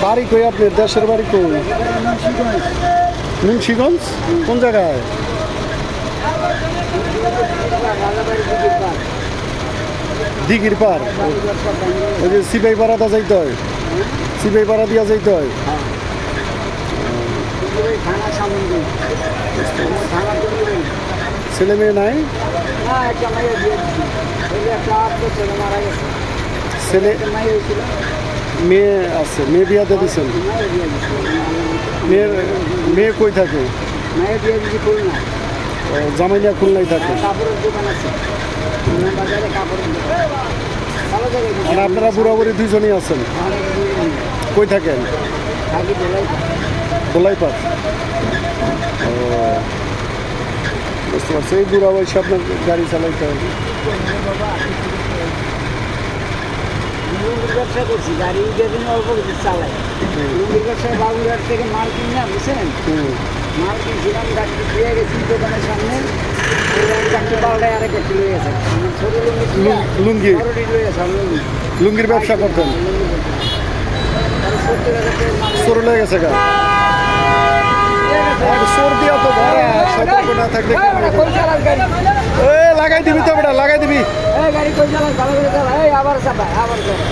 বাড়ি কই আপনার? দেশের বাড়ি কই? মুন্সিগঞ্জ। কোন জায়গায়? দিঘির পার। ওই যে সিপাই পাড়াটা যাইতে হয়, সিপাই পাড়া দিয়া যাইতে হয়। ছেলে মেয়ে নাই? ছেলে মেয়ে আছে। মেয়ে বিয়াতে দিচ্ছেন? মেয়ে কই থাকে? জামাইয়া খুলনায় থাকে। আর আপনারা বুড়াবুড়ি দুইজনই আছেন? কই থাকেন? দোলাইপাড়। ও বুঝতে পারছি। এই বুড়া বয়সে আপনার গাড়ি চালাইতে হবে? ব্যবসা করছি, গাড়ি অল্প কিছু চালাই। লুঙ্গির ব্যবসায় বাবুরহাট থেকে মাল কিনে বুঝছেন, মাল কিনছিলাম, গাড়ি দিয়ে গেছি দোকানের সামনে, চারটি পাল্টায় আরেক একটি লয়ে গেছে। ছোট লুঙ্গি লুঙ্গির ব্যবসা করতেন? চোর লেগে গেছে গা? চোর দিয়া তো ভরা, সতর্ক না থাকলে লাগাই দিবি তো বেটা, লাগাই দিবি। গাড়ি কই চালাস ভালো করে চালা, আবার চাপা আবার চাপা।